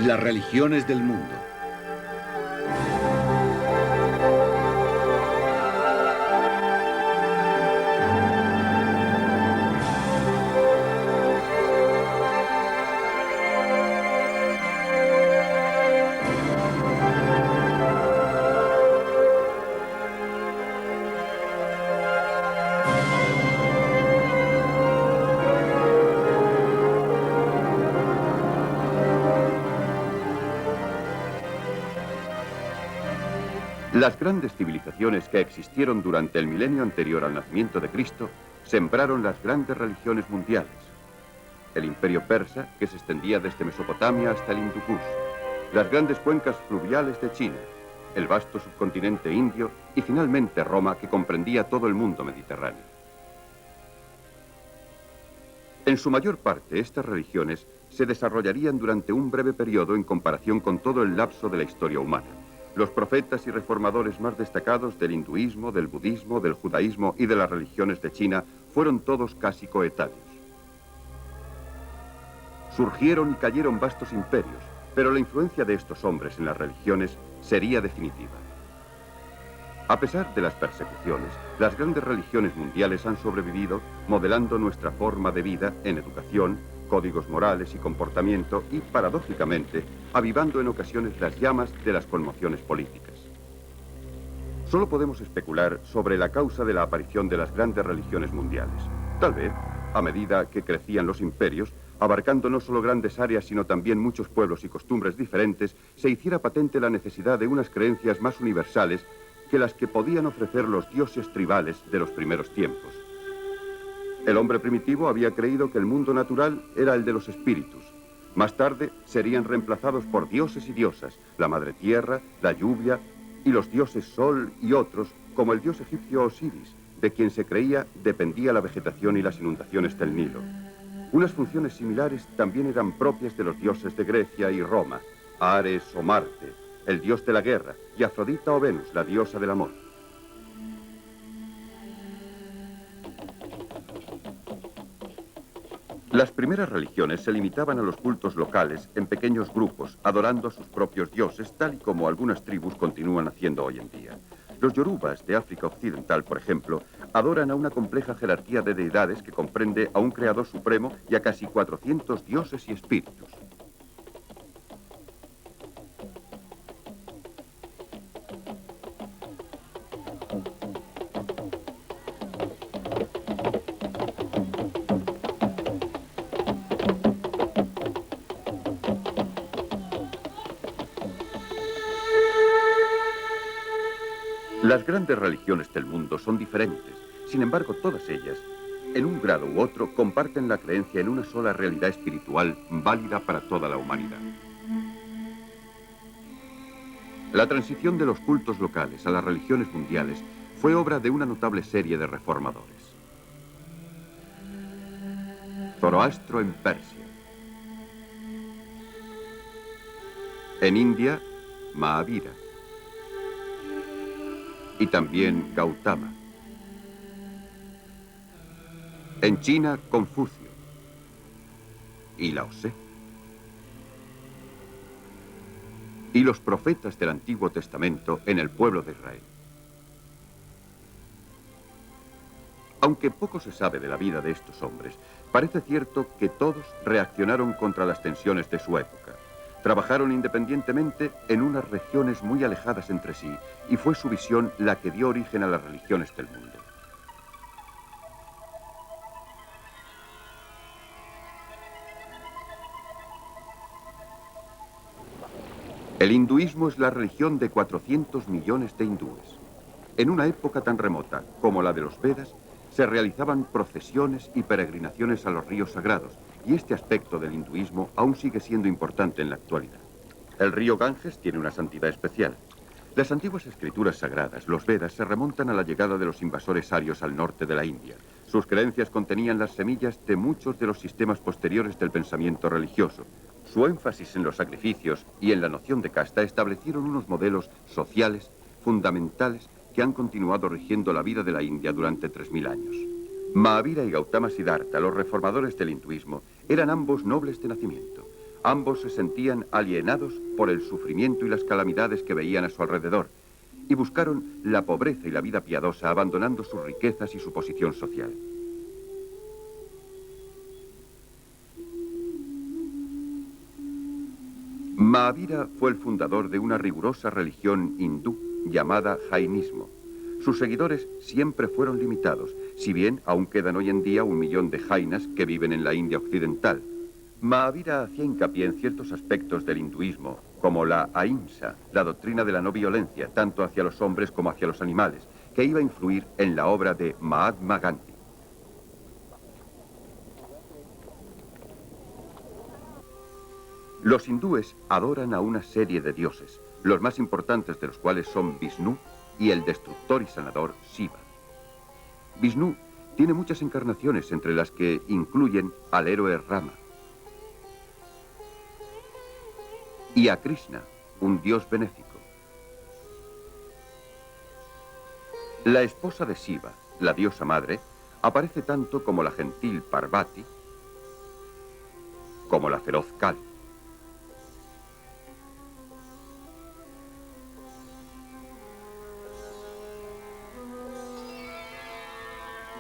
Las religiones del mundo. Las grandes civilizaciones que existieron durante el milenio anterior al nacimiento de Cristo sembraron las grandes religiones mundiales. El imperio persa, que se extendía desde Mesopotamia hasta el Hindu Kush, las grandes cuencas fluviales de China, el vasto subcontinente indio y finalmente Roma, que comprendía todo el mundo mediterráneo. En su mayor parte, estas religiones se desarrollarían durante un breve periodo en comparación con todo el lapso de la historia humana. Los profetas y reformadores más destacados del hinduismo, del budismo, del judaísmo y de las religiones de China fueron todos casi coetáneos. Surgieron y cayeron vastos imperios, pero la influencia de estos hombres en las religiones sería definitiva. A pesar de las persecuciones, las grandes religiones mundiales han sobrevivido modelando nuestra forma de vida en educación, códigos morales y comportamiento y, paradójicamente, avivando en ocasiones las llamas de las conmociones políticas. Solo podemos especular sobre la causa de la aparición de las grandes religiones mundiales. Tal vez, a medida que crecían los imperios, abarcando no solo grandes áreas sino también muchos pueblos y costumbres diferentes, se hiciera patente la necesidad de unas creencias más universales que las que podían ofrecer los dioses tribales de los primeros tiempos. El hombre primitivo había creído que el mundo natural era el de los espíritus. Más tarde serían reemplazados por dioses y diosas, la madre tierra, la lluvia y los dioses sol y otros, como el dios egipcio Osiris, de quien se creía dependía la vegetación y las inundaciones del Nilo. Unas funciones similares también eran propias de los dioses de Grecia y Roma, Ares o Marte, el dios de la guerra, y Afrodita o Venus, la diosa del amor. Las primeras religiones se limitaban a los cultos locales en pequeños grupos, adorando a sus propios dioses, tal y como algunas tribus continúan haciendo hoy en día. Los yorubas de África Occidental, por ejemplo, adoran a una compleja jerarquía de deidades que comprende a un creador supremo y a casi 400 dioses y espíritus. Las grandes religiones del mundo son diferentes. Sin embargo, todas ellas, en un grado u otro, comparten la creencia en una sola realidad espiritual válida para toda la humanidad. La transición de los cultos locales a las religiones mundiales fue obra de una notable serie de reformadores. Zoroastro en Persia. En India, Mahavira. Y también Gautama. En China, Confucio. Y Lao Tse. Y los profetas del Antiguo Testamento en el pueblo de Israel. Aunque poco se sabe de la vida de estos hombres, parece cierto que todos reaccionaron contra las tensiones de su época. Trabajaron independientemente en unas regiones muy alejadas entre sí, y fue su visión la que dio origen a las religiones del mundo. El hinduismo es la religión de 400 millones de hindúes. En una época tan remota como la de los Vedas, se realizaban procesiones y peregrinaciones a los ríos sagrados, y este aspecto del hinduismo aún sigue siendo importante en la actualidad. El río Ganges tiene una santidad especial. Las antiguas escrituras sagradas, los Vedas, se remontan a la llegada de los invasores arios al norte de la India. Sus creencias contenían las semillas de muchos de los sistemas posteriores del pensamiento religioso. Su énfasis en los sacrificios y en la noción de casta establecieron unos modelos sociales fundamentales que han continuado rigiendo la vida de la India durante 3000 años. Mahavira y Gautama Siddhartha, los reformadores del hinduismo, eran ambos nobles de nacimiento. Ambos se sentían alienados por el sufrimiento y las calamidades que veían a su alrededor y buscaron la pobreza y la vida piadosa abandonando sus riquezas y su posición social. Mahavira fue el fundador de una rigurosa religión hindú llamada jainismo. Sus seguidores siempre fueron limitados, si bien aún quedan hoy en día 1 millón de jainas que viven en la India occidental. Mahavira hacía hincapié en ciertos aspectos del hinduismo, como la ahimsa, la doctrina de la no violencia, tanto hacia los hombres como hacia los animales, que iba a influir en la obra de Mahatma Gandhi. Los hindúes adoran a una serie de dioses, los más importantes de los cuales son Vishnu y el destructor y sanador Shiva. Vishnu tiene muchas encarnaciones, entre las que incluyen al héroe Rama, y a Krishna, un dios benéfico. La esposa de Shiva, la diosa madre, aparece tanto como la gentil Parvati, como la feroz Kali.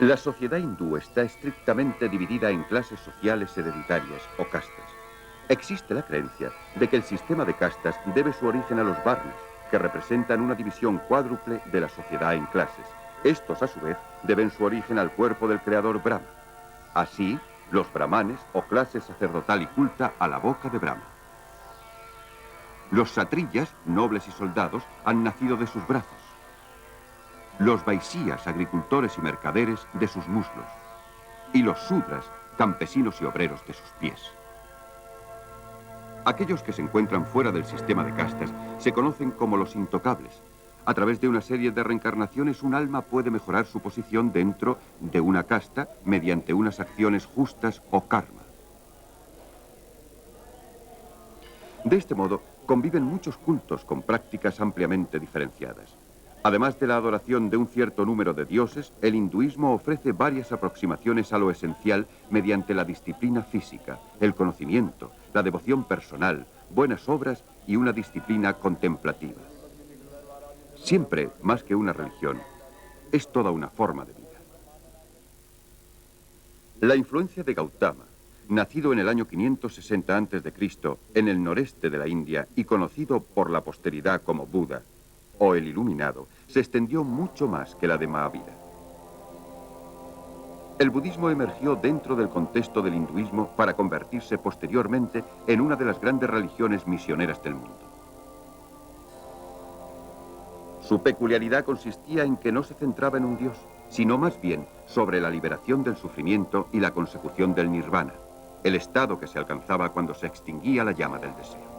La sociedad hindú está estrictamente dividida en clases sociales hereditarias o castas. Existe la creencia de que el sistema de castas debe su origen a los varnas, que representan una división cuádruple de la sociedad en clases. Estos, a su vez, deben su origen al cuerpo del creador Brahma. Así, los brahmanes, o clase sacerdotal y culta, a la boca de Brahma. Los kshatriyas, nobles y soldados, han nacido de sus brazos. Los vaishyas, agricultores y mercaderes, de sus muslos. Y los sudras, campesinos y obreros, de sus pies. Aquellos que se encuentran fuera del sistema de castas se conocen como los intocables. A través de una serie de reencarnaciones, un alma puede mejorar su posición dentro de una casta mediante unas acciones justas o karma. De este modo, conviven muchos cultos con prácticas ampliamente diferenciadas. Además de la adoración de un cierto número de dioses, el hinduismo ofrece varias aproximaciones a lo esencial mediante la disciplina física, el conocimiento, la devoción personal, buenas obras y una disciplina contemplativa. Siempre, más que una religión, es toda una forma de vida. La influencia de Gautama, nacido en el año 560 a.C. en el noreste de la India y conocido por la posteridad como Buda, o el Iluminado, se extendió mucho más que la de Mahavira. El budismo emergió dentro del contexto del hinduismo para convertirse posteriormente en una de las grandes religiones misioneras del mundo. Su peculiaridad consistía en que no se centraba en un dios, sino más bien sobre la liberación del sufrimiento y la consecución del nirvana, el estado que se alcanzaba cuando se extinguía la llama del deseo.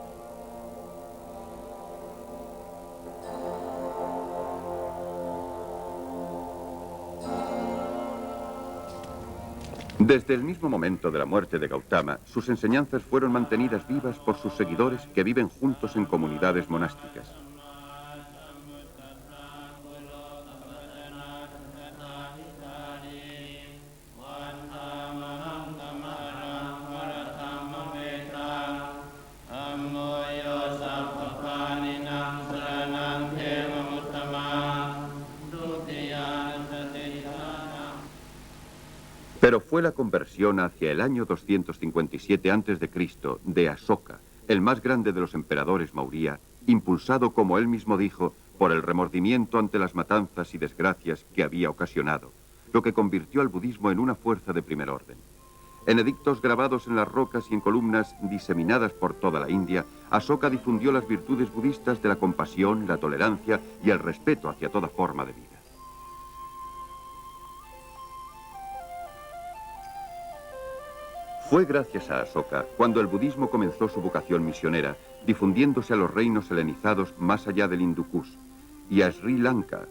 Desde el mismo momento de la muerte de Gautama, sus enseñanzas fueron mantenidas vivas por sus seguidores que viven juntos en comunidades monásticas. Pero fue la conversión hacia el año 257 a.C. de Asoka, el más grande de los emperadores Maurya, impulsado, como él mismo dijo, por el remordimiento ante las matanzas y desgracias que había ocasionado, lo que convirtió al budismo en una fuerza de primer orden. En edictos grabados en las rocas y en columnas diseminadas por toda la India, Asoka difundió las virtudes budistas de la compasión, la tolerancia y el respeto hacia toda forma de vida. Fue gracias a Asoka cuando el budismo comenzó su vocación misionera, difundiéndose a los reinos helenizados más allá del Hindu Kush, y a Sri Lanka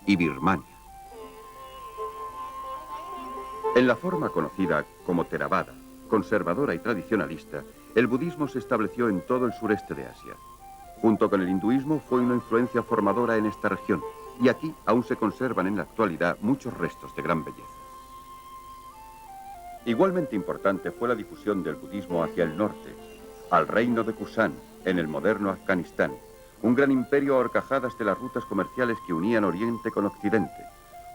y Birmania. En la forma conocida como Theravada, conservadora y tradicionalista, el budismo se estableció en todo el sureste de Asia. Junto con el hinduismo fue una influencia formadora en esta región, y aquí aún se conservan en la actualidad muchos restos de gran belleza. Igualmente importante fue la difusión del budismo hacia el norte, al reino de Kusan, en el moderno Afganistán, un gran imperio a horcajadas de las rutas comerciales que unían Oriente con Occidente,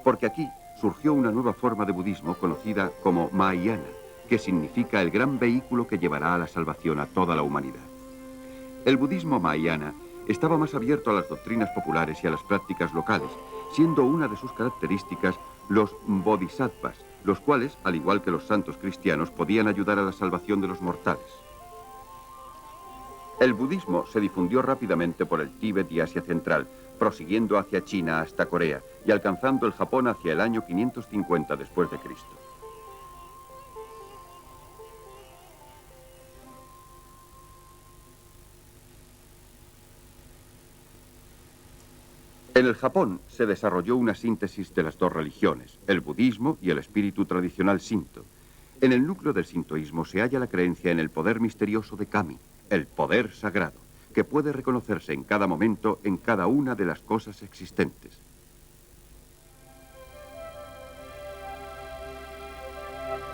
porque aquí surgió una nueva forma de budismo conocida como Mahayana, que significa el gran vehículo que llevará a la salvación a toda la humanidad. El budismo Mahayana estaba más abierto a las doctrinas populares y a las prácticas locales, siendo una de sus características los bodhisattvas, los cuales, al igual que los santos cristianos, podían ayudar a la salvación de los mortales. El budismo se difundió rápidamente por el Tíbet y Asia Central, prosiguiendo hacia China hasta Corea y alcanzando el Japón hacia el año 550 después de Cristo. En el Japón se desarrolló una síntesis de las dos religiones, el budismo y el espíritu tradicional shinto. En el núcleo del sintoísmo se halla la creencia en el poder misterioso de Kami, el poder sagrado, que puede reconocerse en cada momento en cada una de las cosas existentes.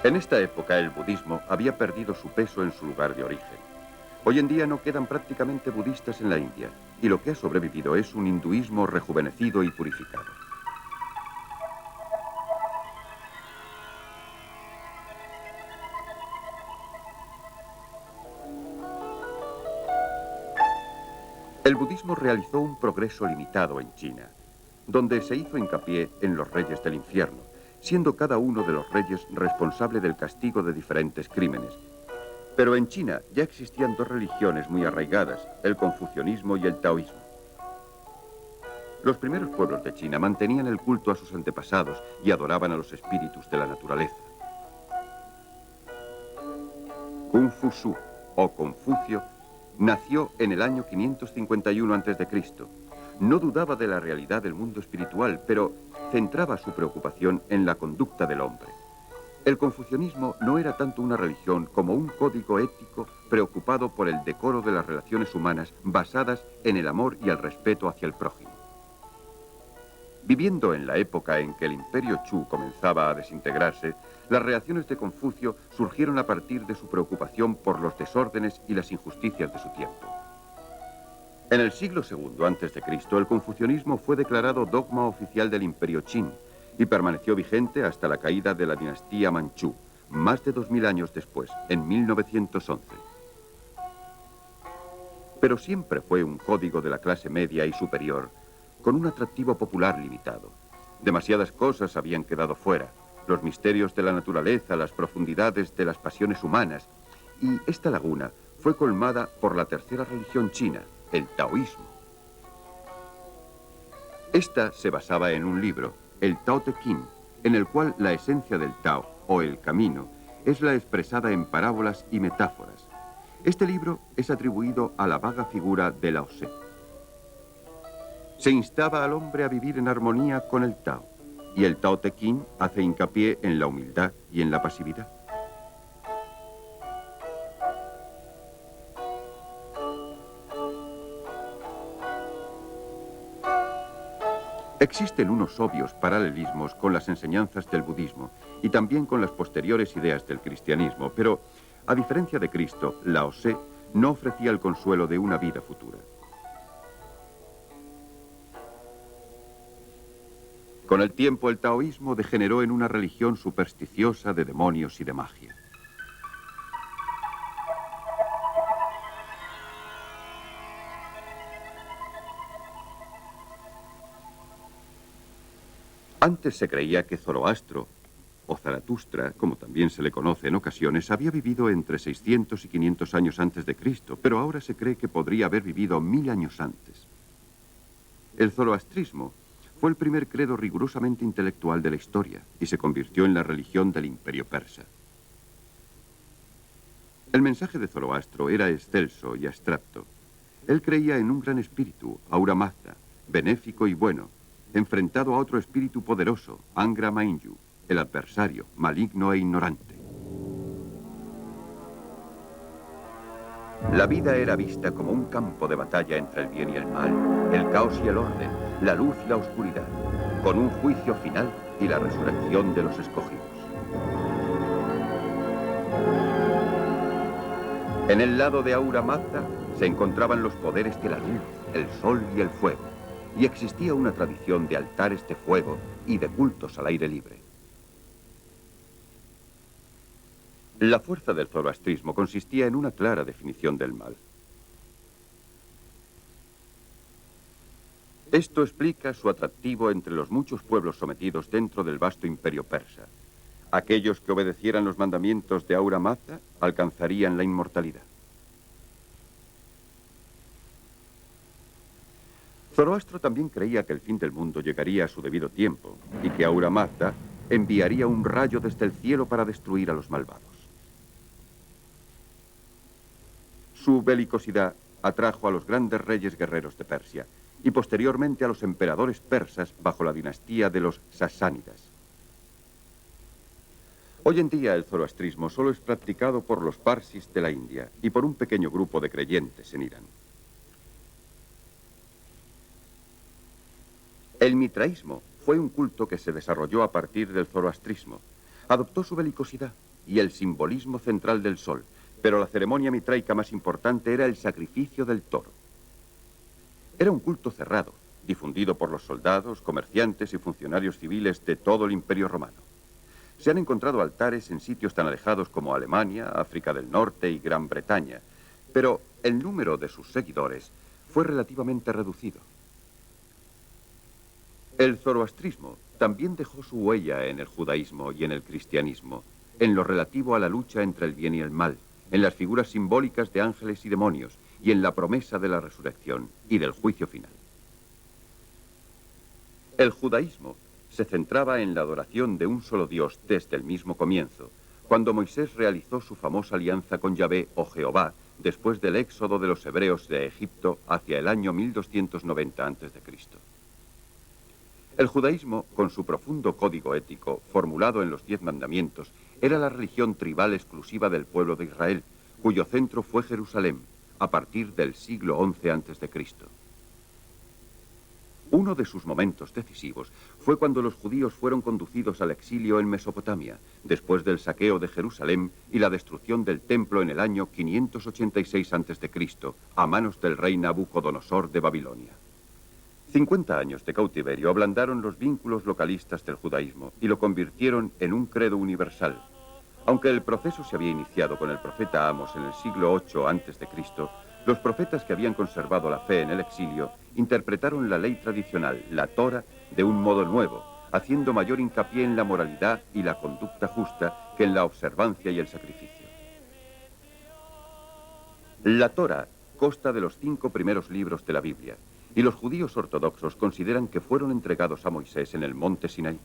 En esta época el budismo había perdido su peso en su lugar de origen. Hoy en día no quedan prácticamente budistas en la India, y lo que ha sobrevivido es un hinduismo rejuvenecido y purificado. El budismo realizó un progreso limitado en China, donde se hizo hincapié en los reyes del infierno, siendo cada uno de los reyes responsable del castigo de diferentes crímenes. Pero en China ya existían dos religiones muy arraigadas, el confucianismo y el taoísmo. Los primeros pueblos de China mantenían el culto a sus antepasados y adoraban a los espíritus de la naturaleza. Confucius, o Confucio, nació en el año 551 a.C. No dudaba de la realidad del mundo espiritual, pero centraba su preocupación en la conducta del hombre. El confucianismo no era tanto una religión como un código ético preocupado por el decoro de las relaciones humanas basadas en el amor y el respeto hacia el prójimo. Viviendo en la época en que el imperio Chu comenzaba a desintegrarse, las reacciones de Confucio surgieron a partir de su preocupación por los desórdenes y las injusticias de su tiempo. En el siglo II a.C., el confucianismo fue declarado dogma oficial del imperio Qin y permaneció vigente hasta la caída de la dinastía Manchú, más de 2000 años después, en 1911. Pero siempre fue un código de la clase media y superior, con un atractivo popular limitado. Demasiadas cosas habían quedado fuera, los misterios de la naturaleza, las profundidades de las pasiones humanas, y esta laguna fue colmada por la tercera religión china, el taoísmo. Esta se basaba en un libro, el Tao Te Ching, en el cual la esencia del Tao, o el camino, es la expresada en parábolas y metáforas. Este libro es atribuido a la vaga figura de Lao Tse. Se instaba al hombre a vivir en armonía con el Tao, y el Tao Te Ching hace hincapié en la humildad y en la pasividad. Existen unos obvios paralelismos con las enseñanzas del budismo y también con las posteriores ideas del cristianismo, pero, a diferencia de Cristo, Lao Tse no ofrecía el consuelo de una vida futura. Con el tiempo, el taoísmo degeneró en una religión supersticiosa de demonios y de magia. Antes se creía que Zoroastro, o Zaratustra, como también se le conoce en ocasiones, había vivido entre 600 y 500 años antes de Cristo, pero ahora se cree que podría haber vivido 1000 años antes. El zoroastrismo fue el primer credo rigurosamente intelectual de la historia y se convirtió en la religión del imperio persa. El mensaje de Zoroastro era excelso y abstracto. Él creía en un gran espíritu, Ahura Mazda, benéfico y bueno, enfrentado a otro espíritu poderoso, Angra Mainyu, el adversario, maligno e ignorante. La vida era vista como un campo de batalla entre el bien y el mal, el caos y el orden, la luz y la oscuridad, con un juicio final y la resurrección de los escogidos. En el lado de Ahura Mazda se encontraban los poderes de la luz, el sol y el fuego, y existía una tradición de altares de fuego y de cultos al aire libre. La fuerza del zoroastrismo consistía en una clara definición del mal. Esto explica su atractivo entre los muchos pueblos sometidos dentro del vasto imperio persa. Aquellos que obedecieran los mandamientos de Ahura Mazda alcanzarían la inmortalidad. Zoroastro también creía que el fin del mundo llegaría a su debido tiempo y que Ahura Mazda enviaría un rayo desde el cielo para destruir a los malvados. Su belicosidad atrajo a los grandes reyes guerreros de Persia y posteriormente a los emperadores persas bajo la dinastía de los sasánidas. Hoy en día el zoroastrismo solo es practicado por los parsis de la India y por un pequeño grupo de creyentes en Irán. El mitraísmo fue un culto que se desarrolló a partir del zoroastrismo. Adoptó su belicosidad y el simbolismo central del sol, pero la ceremonia mitraica más importante era el sacrificio del toro. Era un culto cerrado, difundido por los soldados, comerciantes y funcionarios civiles de todo el Imperio Romano. Se han encontrado altares en sitios tan alejados como Alemania, África del Norte y Gran Bretaña, pero el número de sus seguidores fue relativamente reducido. El zoroastrismo también dejó su huella en el judaísmo y en el cristianismo, en lo relativo a la lucha entre el bien y el mal, en las figuras simbólicas de ángeles y demonios, y en la promesa de la resurrección y del juicio final. El judaísmo se centraba en la adoración de un solo Dios desde el mismo comienzo, cuando Moisés realizó su famosa alianza con Yahvé o Jehová después del éxodo de los hebreos de Egipto hacia el año 1290 a.C. El judaísmo, con su profundo código ético, formulado en los 10 mandamientos, era la religión tribal exclusiva del pueblo de Israel, cuyo centro fue Jerusalén, a partir del siglo XI a.C. Uno de sus momentos decisivos fue cuando los judíos fueron conducidos al exilio en Mesopotamia, después del saqueo de Jerusalén y la destrucción del templo en el año 586 a.C., a manos del rey Nabucodonosor de Babilonia. 50 años de cautiverio ablandaron los vínculos localistas del judaísmo y lo convirtieron en un credo universal. Aunque el proceso se había iniciado con el profeta Amos en el siglo VIII a.C., los profetas que habían conservado la fe en el exilio interpretaron la ley tradicional, la Torá, de un modo nuevo, haciendo mayor hincapié en la moralidad y la conducta justa que en la observancia y el sacrificio. La Torá consta de los 5 primeros libros de la Biblia, y los judíos ortodoxos consideran que fueron entregados a Moisés en el monte Sinaí.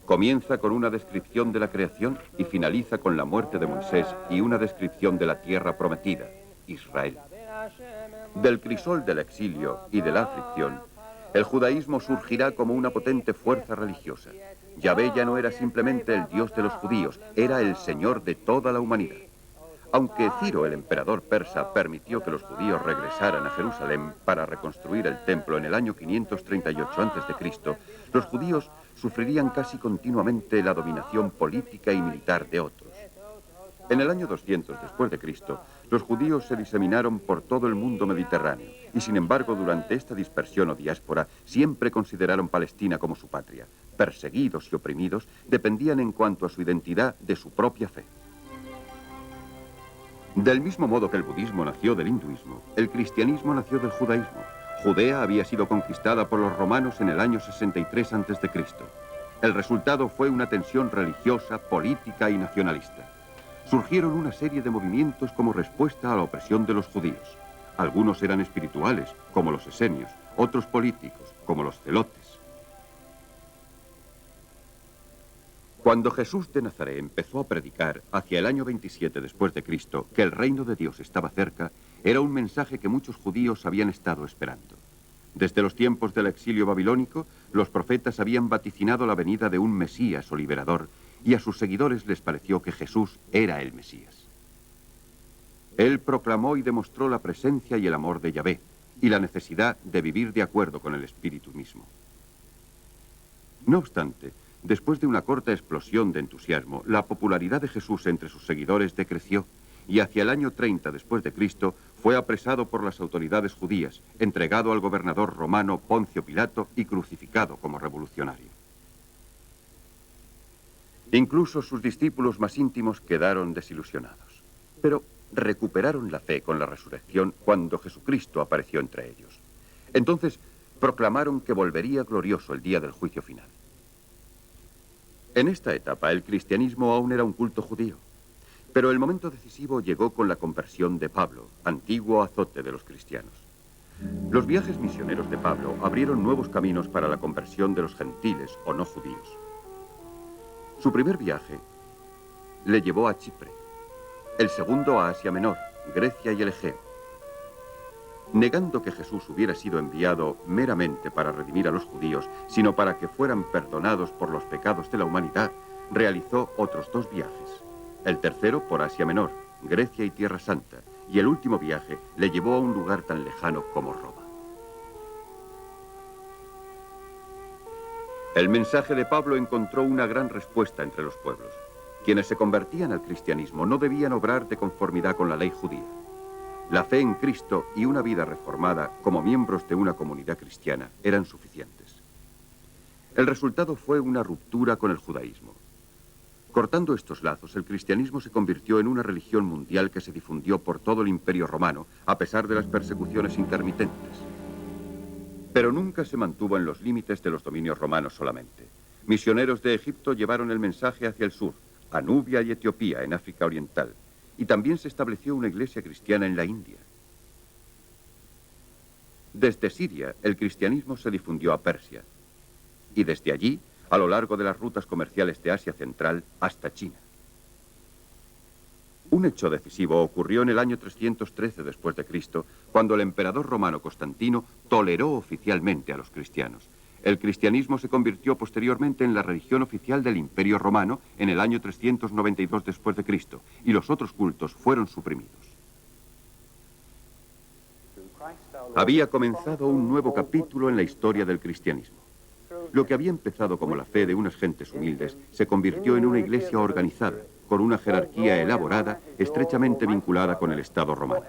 Comienza con una descripción de la creación y finaliza con la muerte de Moisés y una descripción de la tierra prometida, Israel. Del crisol del exilio y de la aflicción, el judaísmo surgirá como una potente fuerza religiosa. Yahvé ya no era simplemente el Dios de los judíos, era el Señor de toda la humanidad. Aunque Ciro, el emperador persa, permitió que los judíos regresaran a Jerusalén para reconstruir el templo en el año 538 a.C., los judíos sufrirían casi continuamente la dominación política y militar de otros. En el año 200 después de Cristo, los judíos se diseminaron por todo el mundo mediterráneo y, sin embargo, durante esta dispersión o diáspora, siempre consideraron Palestina como su patria. Perseguidos y oprimidos, dependían en cuanto a su identidad de su propia fe. Del mismo modo que el budismo nació del hinduismo, el cristianismo nació del judaísmo. Judea había sido conquistada por los romanos en el año 63 a.C. El resultado fue una tensión religiosa, política y nacionalista. Surgieron una serie de movimientos como respuesta a la opresión de los judíos. Algunos eran espirituales, como los esenios, otros políticos, como los celotes. Cuando Jesús de Nazaret empezó a predicar hacia el año 27 después de Cristo que el reino de Dios estaba cerca, era un mensaje que muchos judíos habían estado esperando. Desde los tiempos del exilio babilónico, los profetas habían vaticinado la venida de un Mesías o liberador, y a sus seguidores les pareció que Jesús era el Mesías. Él proclamó y demostró la presencia y el amor de Yahvé, y la necesidad de vivir de acuerdo con el Espíritu mismo. No obstante, después de una corta explosión de entusiasmo, la popularidad de Jesús entre sus seguidores decreció, y hacia el año 30 después de Cristo fue apresado por las autoridades judías, entregado al gobernador romano Poncio Pilato y crucificado como revolucionario. Incluso sus discípulos más íntimos quedaron desilusionados, pero recuperaron la fe con la resurrección cuando Jesucristo apareció entre ellos. Entonces proclamaron que volvería glorioso el día del juicio final. En esta etapa el cristianismo aún era un culto judío, pero el momento decisivo llegó con la conversión de Pablo, antiguo azote de los cristianos. Los viajes misioneros de Pablo abrieron nuevos caminos para la conversión de los gentiles o no judíos. Su primer viaje le llevó a Chipre, el segundo a Asia Menor, Grecia y el Egeo. Negando que Jesús hubiera sido enviado meramente para redimir a los judíos, sino para que fueran perdonados por los pecados de la humanidad, realizó otros 2 viajes. El tercero por Asia Menor, Grecia y Tierra Santa, y el último viaje le llevó a un lugar tan lejano como Roma. El mensaje de Pablo encontró una gran respuesta entre los pueblos. Quienes se convertían al cristianismo no debían obrar de conformidad con la ley judía. La fe en Cristo y una vida reformada como miembros de una comunidad cristiana eran suficientes. El resultado fue una ruptura con el judaísmo. Cortando estos lazos, el cristianismo se convirtió en una religión mundial que se difundió por todo el Imperio Romano, a pesar de las persecuciones intermitentes. Pero nunca se mantuvo en los límites de los dominios romanos solamente. Misioneros de Egipto llevaron el mensaje hacia el sur, a Nubia y Etiopía, en África Oriental. Y también se estableció una iglesia cristiana en la India. Desde Siria, el cristianismo se difundió a Persia. Y desde allí, a lo largo de las rutas comerciales de Asia Central hasta China. Un hecho decisivo ocurrió en el año 313 después de Cristo, cuando el emperador romano Constantino toleró oficialmente a los cristianos. El cristianismo se convirtió posteriormente en la religión oficial del Imperio Romano en el año 392 después de Cristo, y los otros cultos fueron suprimidos. Había comenzado un nuevo capítulo en la historia del cristianismo. Lo que había empezado como la fe de unas gentes humildes se convirtió en una iglesia organizada, con una jerarquía elaborada, estrechamente vinculada con el Estado romano.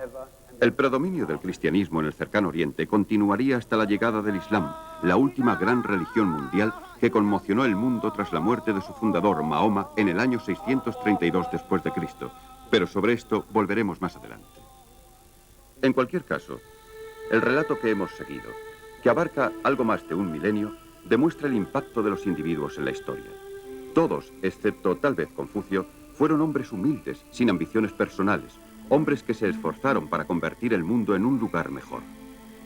El predominio del cristianismo en el cercano Oriente continuaría hasta la llegada del Islam, la última gran religión mundial que conmocionó el mundo tras la muerte de su fundador, Mahoma, en el año 632 después de Cristo. Pero sobre esto volveremos más adelante. En cualquier caso, el relato que hemos seguido, que abarca algo más de un milenio, demuestra el impacto de los individuos en la historia. Todos, excepto tal vez Confucio, fueron hombres humildes, sin ambiciones personales, hombres que se esforzaron para convertir el mundo en un lugar mejor.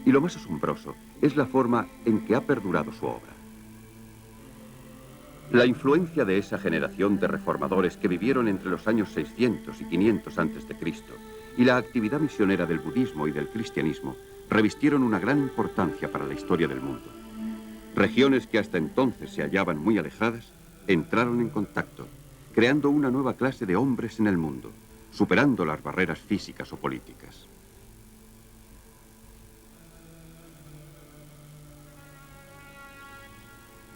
Y lo más asombroso es la forma en que ha perdurado su obra. La influencia de esa generación de reformadores que vivieron entre los años 600 y 500 a.C. y la actividad misionera del budismo y del cristianismo revistieron una gran importancia para la historia del mundo. Regiones que hasta entonces se hallaban muy alejadas entraron en contacto, creando una nueva clase de hombres en el mundo, superando las barreras físicas o políticas.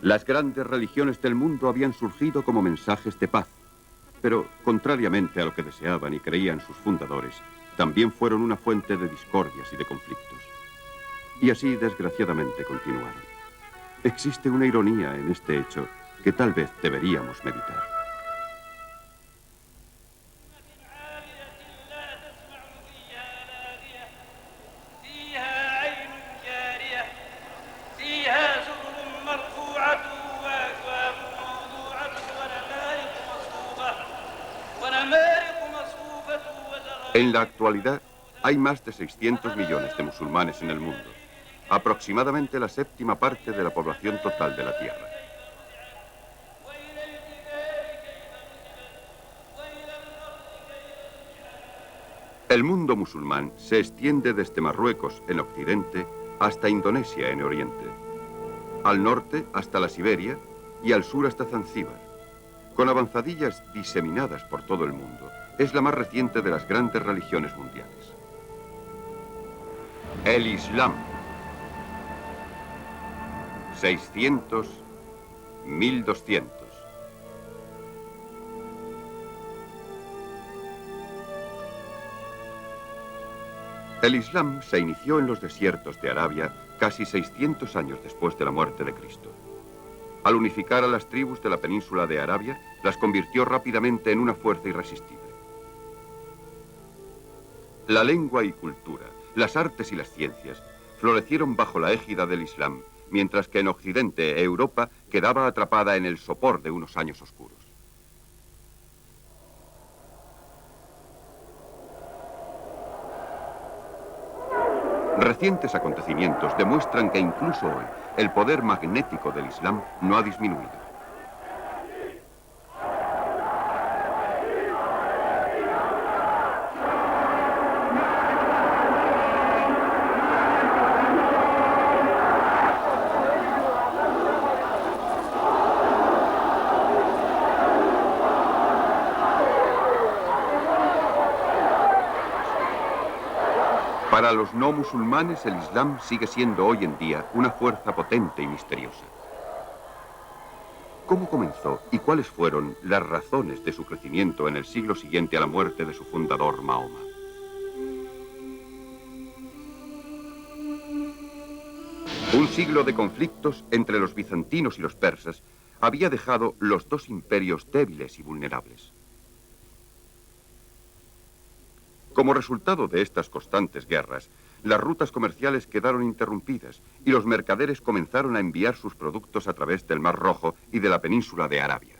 Las grandes religiones del mundo habían surgido como mensajes de paz, pero, contrariamente a lo que deseaban y creían sus fundadores, también fueron una fuente de discordias y de conflictos. Y así, desgraciadamente, continuaron. Existe una ironía en este hecho que tal vez deberíamos meditar. En la actualidad, hay más de 600 millones de musulmanes en el mundo, aproximadamente la 7ª parte de la población total de la Tierra. El mundo musulmán se extiende desde Marruecos, en Occidente, hasta Indonesia, en Oriente, al norte hasta la Siberia y al sur hasta Zanzíbar, con avanzadillas diseminadas por todo el mundo. Es la más reciente de las grandes religiones mundiales. El Islam. 600, 1200. El Islam se inició en los desiertos de Arabia casi 600 años después de la muerte de Cristo. Al unificar a las tribus de la península de Arabia, las convirtió rápidamente en una fuerza irresistible. La lengua y cultura, las artes y las ciencias florecieron bajo la égida del Islam, mientras que en Occidente, Europa quedaba atrapada en el sopor de unos años oscuros. Recientes acontecimientos demuestran que incluso hoy el poder magnético del Islam no ha disminuido. Para los no musulmanes, el Islam sigue siendo hoy en día una fuerza potente y misteriosa. ¿Cómo comenzó y cuáles fueron las razones de su crecimiento en el siglo siguiente a la muerte de su fundador, Mahoma? Un siglo de conflictos entre los bizantinos y los persas había dejado los dos imperios débiles y vulnerables. Como resultado de estas constantes guerras, las rutas comerciales quedaron interrumpidas y los mercaderes comenzaron a enviar sus productos a través del Mar Rojo y de la península de Arabia.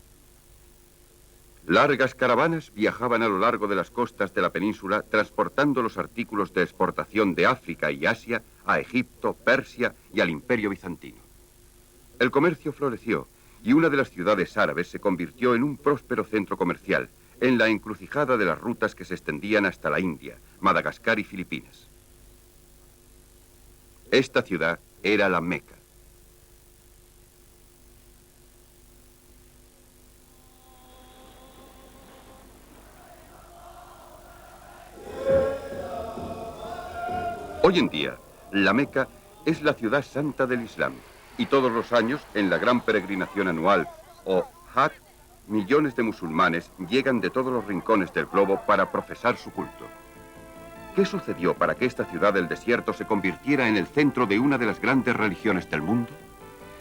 Largas caravanas viajaban a lo largo de las costas de la península transportando los artículos de exportación de África y Asia a Egipto, Persia y al Imperio Bizantino. El comercio floreció y una de las ciudades árabes se convirtió en un próspero centro comercial, en la encrucijada de las rutas que se extendían hasta la India, Madagascar y Filipinas. Esta ciudad era la Meca. Hoy en día, la Meca es la ciudad santa del Islam y todos los años, en la gran peregrinación anual o Hajj, millones de musulmanes llegan de todos los rincones del globo para profesar su culto. ¿Qué sucedió para que esta ciudad del desierto se convirtiera en el centro de una de las grandes religiones del mundo?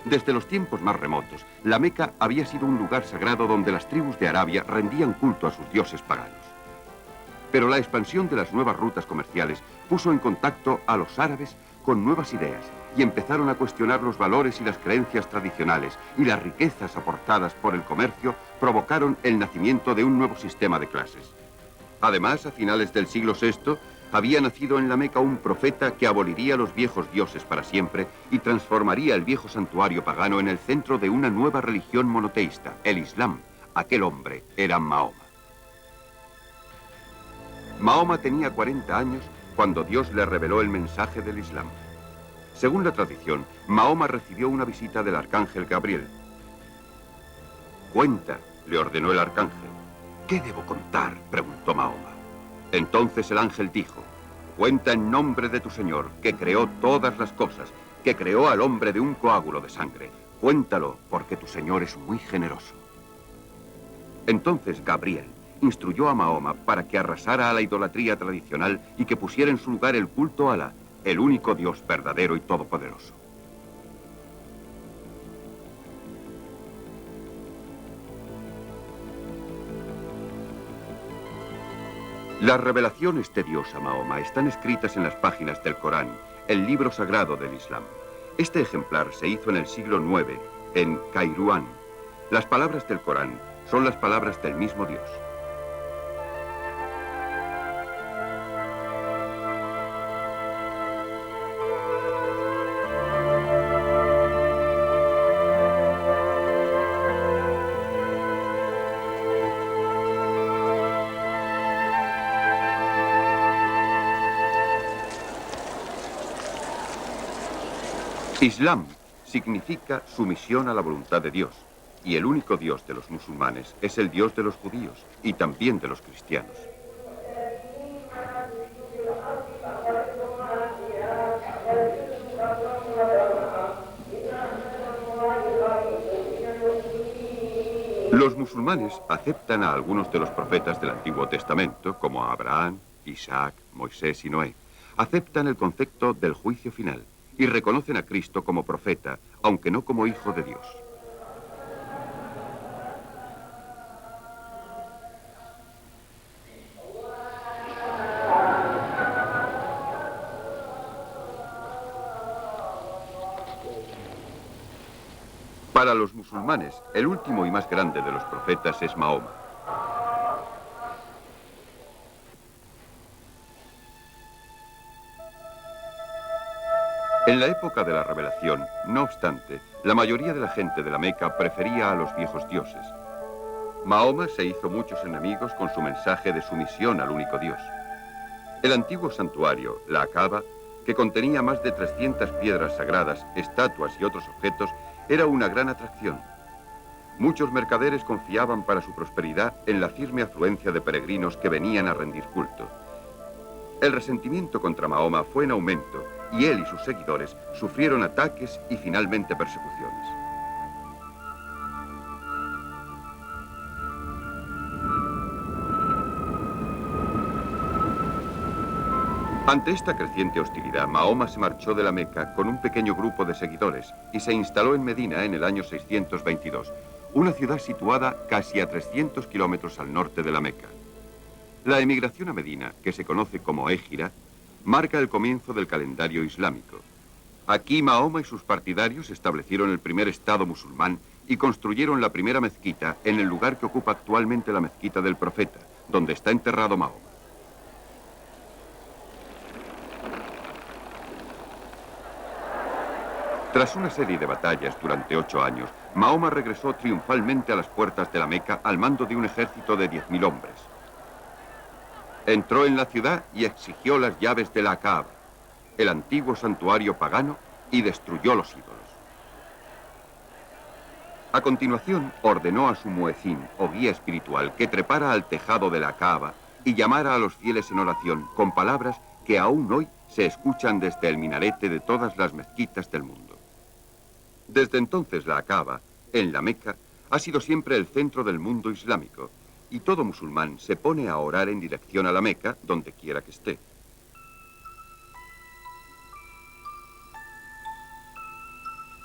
Desde los tiempos más remotos, la Meca había sido un lugar sagrado donde las tribus de Arabia rendían culto a sus dioses paganos. Pero la expansión de las nuevas rutas comerciales puso en contacto a los árabes con nuevas ideas y empezaron a cuestionar los valores y las creencias tradicionales, y las riquezas aportadas por el comercio provocaron el nacimiento de un nuevo sistema de clases. Además, a finales del siglo VI, había nacido en la Meca un profeta que aboliría los viejos dioses para siempre y transformaría el viejo santuario pagano en el centro de una nueva religión monoteísta, el Islam. Aquel hombre era Mahoma. Mahoma tenía 40 años cuando Dios le reveló el mensaje del Islam. Según la tradición, Mahoma recibió una visita del arcángel Gabriel. «Cuenta», le ordenó el arcángel. «¿Qué debo contar?», preguntó Mahoma. Entonces el ángel dijo: «Cuenta en nombre de tu Señor, que creó todas las cosas, que creó al hombre de un coágulo de sangre. Cuéntalo, porque tu Señor es muy generoso». Entonces Gabriel instruyó a Mahoma para que arrasara a la idolatría tradicional y que pusiera en su lugar el culto a Alá, el único Dios verdadero y todopoderoso. Las revelaciones de Dios a Mahoma están escritas en las páginas del Corán, el libro sagrado del Islam. Este ejemplar se hizo en el siglo IX, en Kairouan. Las palabras del Corán son las palabras del mismo Dios. Islam significa sumisión a la voluntad de Dios, y el único Dios de los musulmanes es el Dios de los judíos y también de los cristianos. Los musulmanes aceptan a algunos de los profetas del Antiguo Testamento, como a Abraham, Isaac, Moisés y Noé, aceptan el concepto del juicio final y reconocen a Cristo como profeta, aunque no como hijo de Dios. Para los musulmanes, el último y más grande de los profetas es Mahoma. En la época de la revelación, no obstante, la mayoría de la gente de la Meca prefería a los viejos dioses. Mahoma se hizo muchos enemigos con su mensaje de sumisión al único Dios. El antiguo santuario, la Kaaba, que contenía más de 300 piedras sagradas, estatuas y otros objetos, era una gran atracción. Muchos mercaderes confiaban para su prosperidad en la firme afluencia de peregrinos que venían a rendir culto. El resentimiento contra Mahoma fue en aumento y él y sus seguidores sufrieron ataques y finalmente persecuciones. Ante esta creciente hostilidad, Mahoma se marchó de la Meca con un pequeño grupo de seguidores y se instaló en Medina en el año 622, una ciudad situada casi a 300 kilómetros al norte de la Meca. La emigración a Medina, que se conoce como Égira, marca el comienzo del calendario islámico. Aquí Mahoma y sus partidarios establecieron el primer estado musulmán y construyeron la primera mezquita en el lugar que ocupa actualmente la mezquita del profeta, donde está enterrado Mahoma. Tras una serie de batallas durante 8 años, Mahoma regresó triunfalmente a las puertas de la Meca al mando de un ejército de 10.000 hombres. Entró en la ciudad y exigió las llaves de la Kaaba, el antiguo santuario pagano, y destruyó los ídolos. A continuación, ordenó a su muecín, o guía espiritual, que trepara al tejado de la Kaaba y llamara a los fieles en oración con palabras que aún hoy se escuchan desde el minarete de todas las mezquitas del mundo. Desde entonces la Kaaba, en la Meca, ha sido siempre el centro del mundo islámico, y todo musulmán se pone a orar en dirección a la Meca, donde quiera que esté.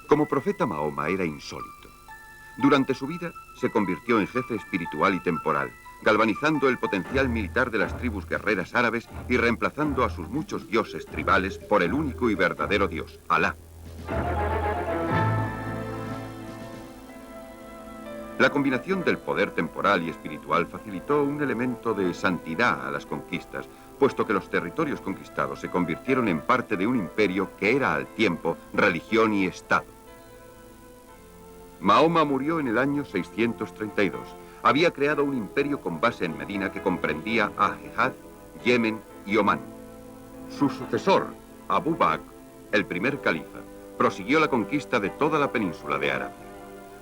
Como profeta, Mahoma era insólito. Durante su vida se convirtió en jefe espiritual y temporal, galvanizando el potencial militar de las tribus guerreras árabes y reemplazando a sus muchos dioses tribales por el único y verdadero Dios, Alá. La combinación del poder temporal y espiritual facilitó un elemento de santidad a las conquistas, puesto que los territorios conquistados se convirtieron en parte de un imperio que era al tiempo religión y Estado. Mahoma murió en el año 632. Había creado un imperio con base en Medina que comprendía a Hejaz, Yemen y Omán. Su sucesor, Abu Bakr, el primer califa, prosiguió la conquista de toda la península de Arabia.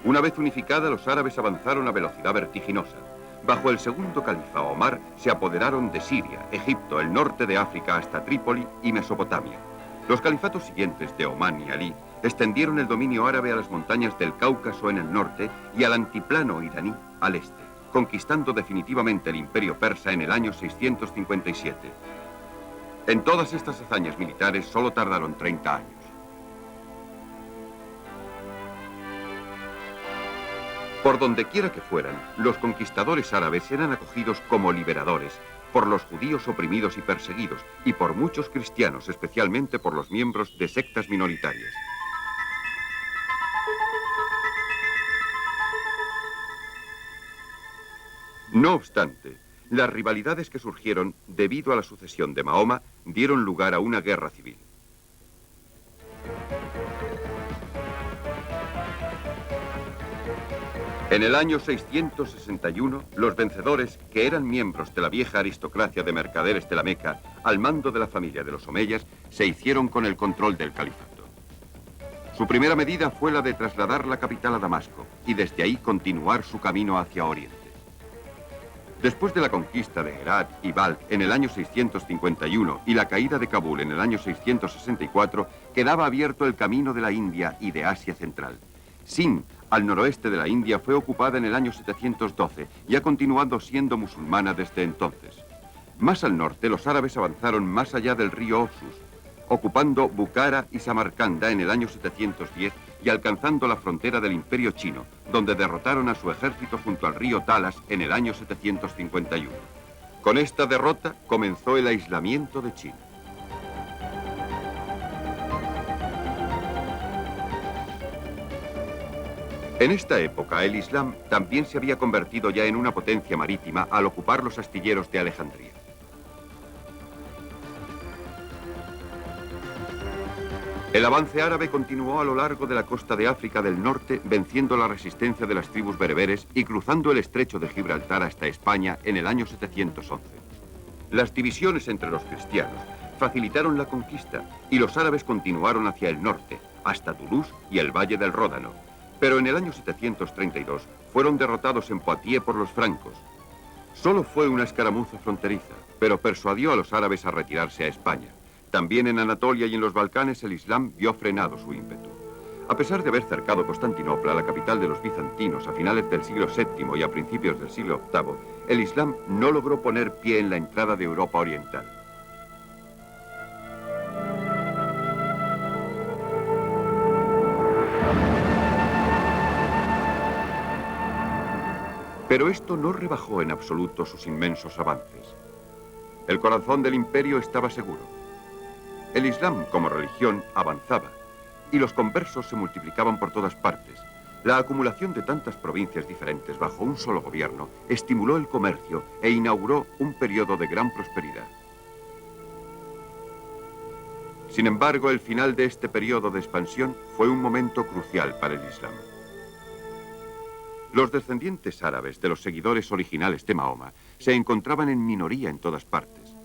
Una vez unificada, los árabes avanzaron a velocidad vertiginosa. Bajo el segundo califa, Omar, se apoderaron de Siria, Egipto, el norte de África hasta Trípoli y Mesopotamia. Los califatos siguientes de Omán y Alí extendieron el dominio árabe a las montañas del Cáucaso en el norte y al antiplano iraní al este, conquistando definitivamente el imperio persa en el año 657. En todas estas hazañas militares solo tardaron 30 años. Por donde quiera que fueran, los conquistadores árabes eran acogidos como liberadores por los judíos oprimidos y perseguidos y por muchos cristianos, especialmente por los miembros de sectas minoritarias. No obstante, las rivalidades que surgieron debido a la sucesión de Mahoma dieron lugar a una guerra civil. En el año 661, los vencedores, que eran miembros de la vieja aristocracia de mercaderes de la Meca, al mando de la familia de los omeyas, se hicieron con el control del califato. Su primera medida fue la de trasladar la capital a Damasco y desde ahí continuar su camino hacia Oriente. Después de la conquista de Herat y Balkh en el año 651 y la caída de Kabul en el año 664, quedaba abierto el camino de la India y de Asia Central. Sind, al noroeste de la India, fue ocupada en el año 712 y ha continuado siendo musulmana desde entonces. Más al norte, los árabes avanzaron más allá del río Oxus, ocupando Bukhara y Samarcanda en el año 710 y alcanzando la frontera del Imperio Chino, donde derrotaron a su ejército junto al río Talas en el año 751. Con esta derrota comenzó el aislamiento de China. En esta época, el Islam también se había convertido ya en una potencia marítima al ocupar los astilleros de Alejandría. El avance árabe continuó a lo largo de la costa de África del Norte, venciendo la resistencia de las tribus bereberes y cruzando el estrecho de Gibraltar hasta España en el año 711. Las divisiones entre los cristianos facilitaron la conquista y los árabes continuaron hacia el norte, hasta Toulouse y el Valle del Ródano. Pero en el año 732 fueron derrotados en Poitiers por los francos. Solo fue una escaramuza fronteriza, pero persuadió a los árabes a retirarse a España. También en Anatolia y en los Balcanes el Islam vio frenado su ímpetu. A pesar de haber cercado Constantinopla, la capital de los bizantinos, a finales del siglo VII y a principios del siglo VIII, el Islam no logró poner pie en la entrada de Europa Oriental. Pero esto no rebajó en absoluto sus inmensos avances. El corazón del imperio estaba seguro. El Islam, como religión, avanzaba, y los conversos se multiplicaban por todas partes. La acumulación de tantas provincias diferentes bajo un solo gobierno estimuló el comercio e inauguró un periodo de gran prosperidad. Sin embargo, el final de este periodo de expansión fue un momento crucial para el Islam. Los descendientes árabes de los seguidores originales de Mahoma se encontraban en minoría en todas partes.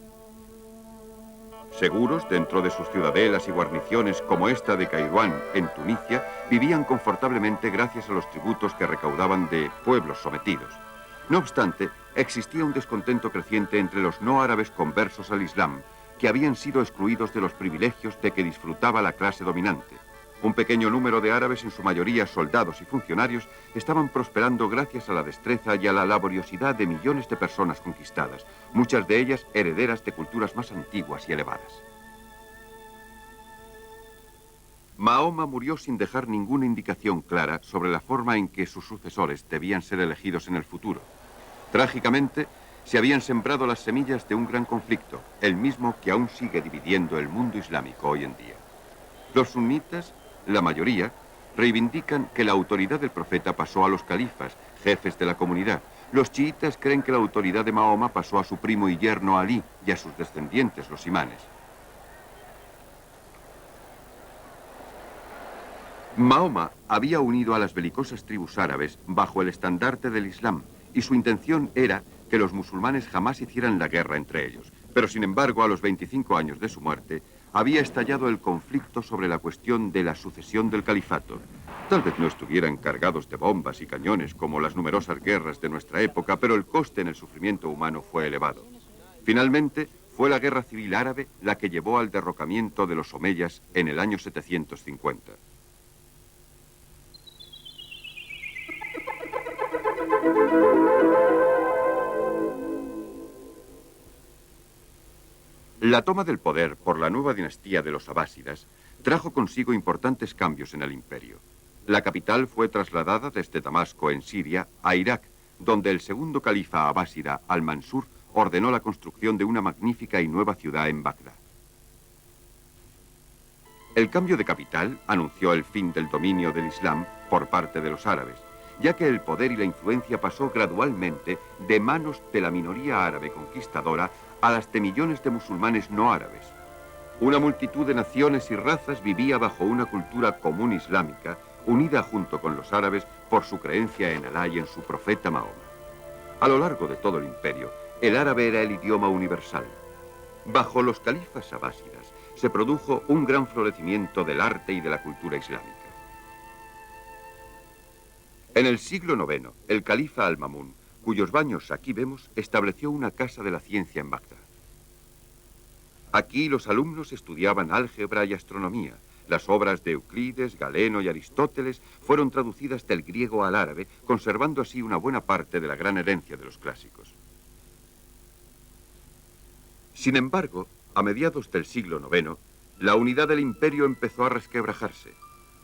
Seguros dentro de sus ciudadelas y guarniciones como esta de Kairouan en Tunisia, vivían confortablemente gracias a los tributos que recaudaban de pueblos sometidos. No obstante, existía un descontento creciente entre los no árabes conversos al Islam, que habían sido excluidos de los privilegios de que disfrutaba la clase dominante. Un pequeño número de árabes, en su mayoría soldados y funcionarios, estaban prosperando gracias a la destreza y a la laboriosidad de millones de personas conquistadas, muchas de ellas herederas de culturas más antiguas y elevadas. Mahoma murió sin dejar ninguna indicación clara sobre la forma en que sus sucesores debían ser elegidos en el futuro. Trágicamente, se habían sembrado las semillas de un gran conflicto, el mismo que aún sigue dividiendo el mundo islámico hoy en día. Los sunitas, la mayoría, reivindican que la autoridad del profeta pasó a los califas, jefes de la comunidad. Los chiitas creen que la autoridad de Mahoma pasó a su primo y yerno Alí y a sus descendientes, los imanes. Mahoma había unido a las belicosas tribus árabes bajo el estandarte del Islam y su intención era que los musulmanes jamás hicieran la guerra entre ellos. Pero sin embargo, a los 25 años de su muerte, había estallado el conflicto sobre la cuestión de la sucesión del califato. Tal vez no estuvieran cargados de bombas y cañones como las numerosas guerras de nuestra época, pero el coste en el sufrimiento humano fue elevado. Finalmente, fue la guerra civil árabe la que llevó al derrocamiento de los omeyas en el año 750. La toma del poder por la nueva dinastía de los abásidas trajo consigo importantes cambios en el imperio. La capital fue trasladada desde Damasco, en Siria, a Irak, donde el segundo califa abásida, Al-Mansur, ordenó la construcción de una magnífica y nueva ciudad en Bagdad. El cambio de capital anunció el fin del dominio del Islam por parte de los árabes, ya que el poder y la influencia pasó gradualmente de manos de la minoría árabe conquistadora a las de millones de musulmanes no árabes. Una multitud de naciones y razas vivía bajo una cultura común islámica, unida junto con los árabes por su creencia en Alá y en su profeta Mahoma. A lo largo de todo el imperio, el árabe era el idioma universal. Bajo los califas abásidas se produjo un gran florecimiento del arte y de la cultura islámica. En el siglo IX, el califa Al-Mamun, cuyos baños aquí vemos, estableció una casa de la ciencia en Bagdad. Aquí los alumnos estudiaban álgebra y astronomía. Las obras de Euclides, Galeno y Aristóteles fueron traducidas del griego al árabe, conservando así una buena parte de la gran herencia de los clásicos. Sin embargo, a mediados del siglo IX, la unidad del imperio empezó a resquebrajarse.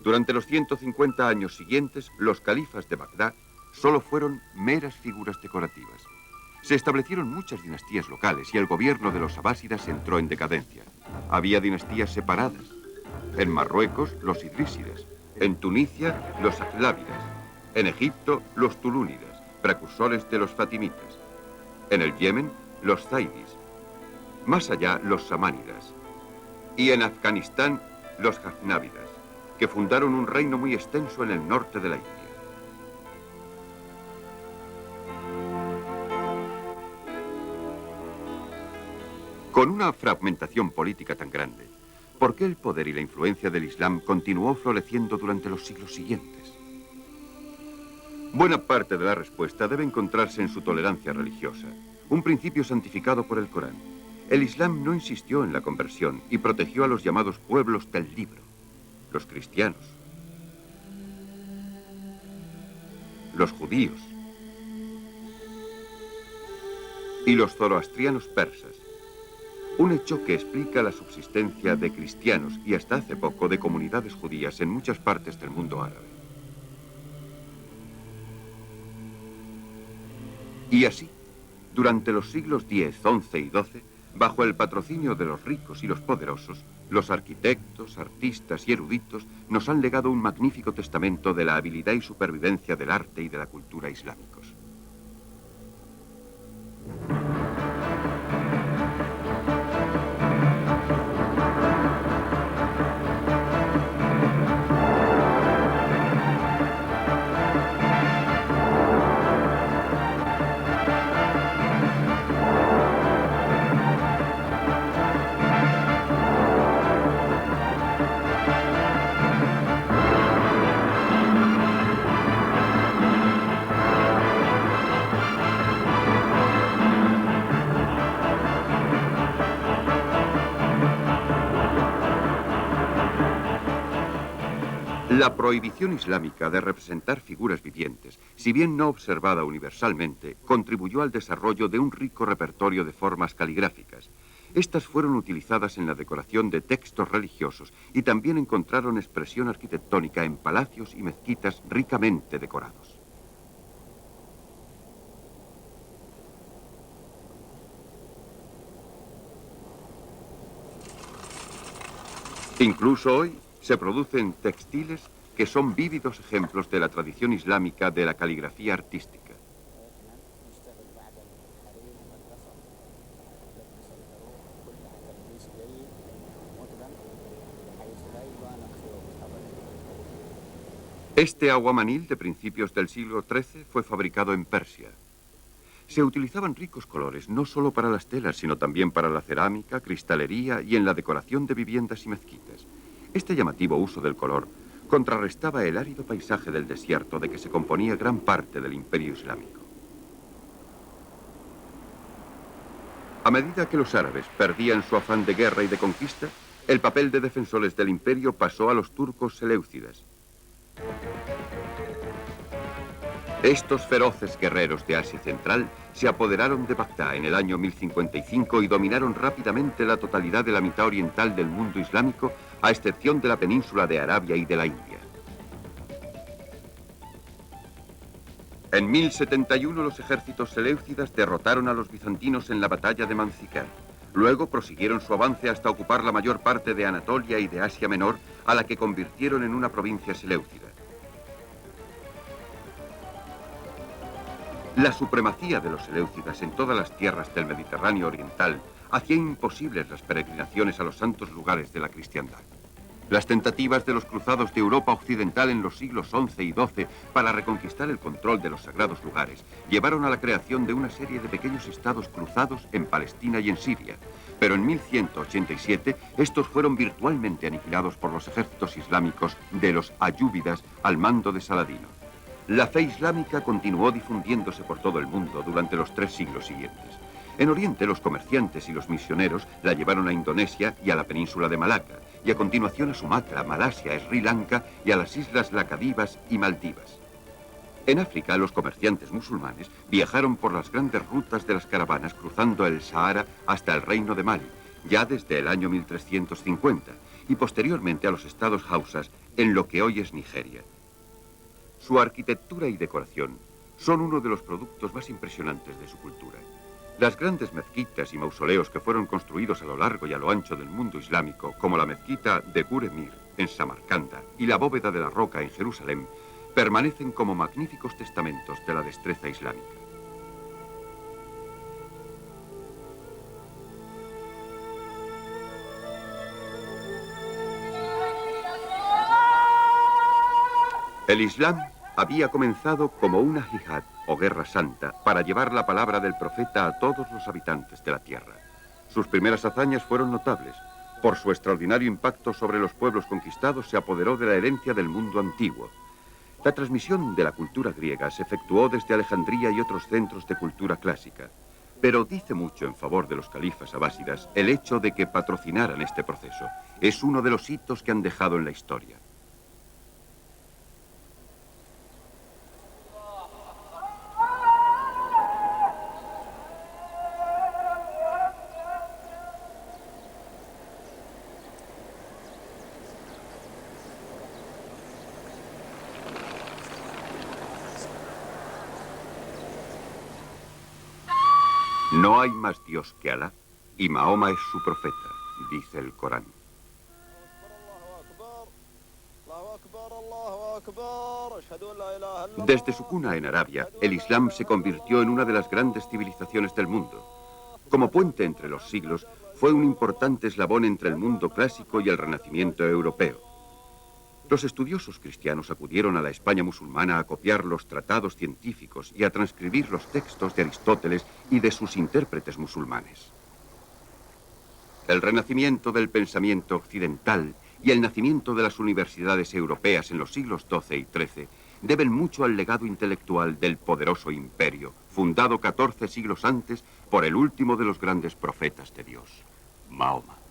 Durante los 150 años siguientes, los califas de Bagdad solo fueron meras figuras decorativas. Se establecieron muchas dinastías locales y el gobierno de los abásidas entró en decadencia. Había dinastías separadas. En Marruecos, los idrísidas. En Tunisia, los aclávidas. En Egipto, los tulúnidas, precursores de los fatimitas. En el Yemen, los zaidis. Más allá, los samánidas. Y en Afganistán, los ghaznavidas, que fundaron un reino muy extenso en el norte de la India. Con una fragmentación política tan grande, ¿por qué el poder y la influencia del Islam continuó floreciendo durante los siglos siguientes? Buena parte de la respuesta debe encontrarse en su tolerancia religiosa, un principio santificado por el Corán. El Islam no insistió en la conversión y protegió a los llamados pueblos del libro, los cristianos, los judíos y los zoroastrianos persas. Un hecho que explica la subsistencia de cristianos y hasta hace poco de comunidades judías en muchas partes del mundo árabe. Y así, durante los siglos X, XI y XII, bajo el patrocinio de los ricos y los poderosos, los arquitectos, artistas y eruditos nos han legado un magnífico testamento de la habilidad y supervivencia del arte y de la cultura islámicos. La prohibición islámica de representar figuras vivientes, si bien no observada universalmente, contribuyó al desarrollo de un rico repertorio de formas caligráficas. Estas fueron utilizadas en la decoración de textos religiosos y también encontraron expresión arquitectónica en palacios y mezquitas ricamente decorados. Incluso hoy se producen textiles que son vívidos ejemplos de la tradición islámica de la caligrafía artística. Este aguamanil de principios del siglo XIII fue fabricado en Persia. Se utilizaban ricos colores no solo para las telas, sino también para la cerámica, cristalería y en la decoración de viviendas y mezquitas. Este llamativo uso del color contrarrestaba el árido paisaje del desierto de que se componía gran parte del imperio islámico. A medida que los árabes perdían su afán de guerra y de conquista, el papel de defensores del imperio pasó a los turcos seleucidas. Estos feroces guerreros de Asia Central se apoderaron de Bagdad en el año 1055 y dominaron rápidamente la totalidad de la mitad oriental del mundo islámico, a excepción de la península de Arabia y de la India. En 1071 los ejércitos seleucidas derrotaron a los bizantinos en la batalla de Manzikert. Luego prosiguieron su avance hasta ocupar la mayor parte de Anatolia y de Asia Menor, a la que convirtieron en una provincia seleucida. La supremacía de los seleucidas en todas las tierras del Mediterráneo oriental hacía imposibles las peregrinaciones a los santos lugares de la cristiandad. Las tentativas de los cruzados de Europa occidental en los siglos XI y XII para reconquistar el control de los sagrados lugares llevaron a la creación de una serie de pequeños estados cruzados en Palestina y en Siria. Pero en 1187 estos fueron virtualmente aniquilados por los ejércitos islámicos de los ayúbidas al mando de Saladino. La fe islámica continuó difundiéndose por todo el mundo durante los 3 siglos siguientes. En Oriente, los comerciantes y los misioneros la llevaron a Indonesia y a la península de Malaca, y a continuación a Sumatra, Malasia, Sri Lanka y a las islas Lacadivas y Maldivas. En África, los comerciantes musulmanes viajaron por las grandes rutas de las caravanas cruzando el Sahara hasta el reino de Mali, ya desde el año 1350, y posteriormente a los estados hausas en lo que hoy es Nigeria. Su arquitectura y decoración son uno de los productos más impresionantes de su cultura. Las grandes mezquitas y mausoleos que fueron construidos a lo largo y a lo ancho del mundo islámico, como la mezquita de Gur Emir en Samarcanda y la bóveda de la Roca en Jerusalén, permanecen como magníficos testamentos de la destreza islámica. El Islam había comenzado como una jihad o guerra santa para llevar la palabra del profeta a todos los habitantes de la tierra. Sus primeras hazañas fueron notables. Por su extraordinario impacto sobre los pueblos conquistados se apoderó de la herencia del mundo antiguo. La transmisión de la cultura griega se efectuó desde Alejandría y otros centros de cultura clásica. Pero dice mucho en favor de los califas abásidas el hecho de que patrocinaran este proceso. Es uno de los hitos que han dejado en la historia. No hay más Dios que Alá, y Mahoma es su profeta, dice el Corán. Desde su cuna en Arabia, el Islam se convirtió en una de las grandes civilizaciones del mundo. Como puente entre los siglos, fue un importante eslabón entre el mundo clásico y el Renacimiento europeo. Los estudiosos cristianos acudieron a la España musulmana a copiar los tratados científicos y a transcribir los textos de Aristóteles y de sus intérpretes musulmanes. El renacimiento del pensamiento occidental y el nacimiento de las universidades europeas en los siglos XII y XIII deben mucho al legado intelectual del poderoso imperio, fundado 14 siglos antes por el último de los grandes profetas de Dios, Mahoma.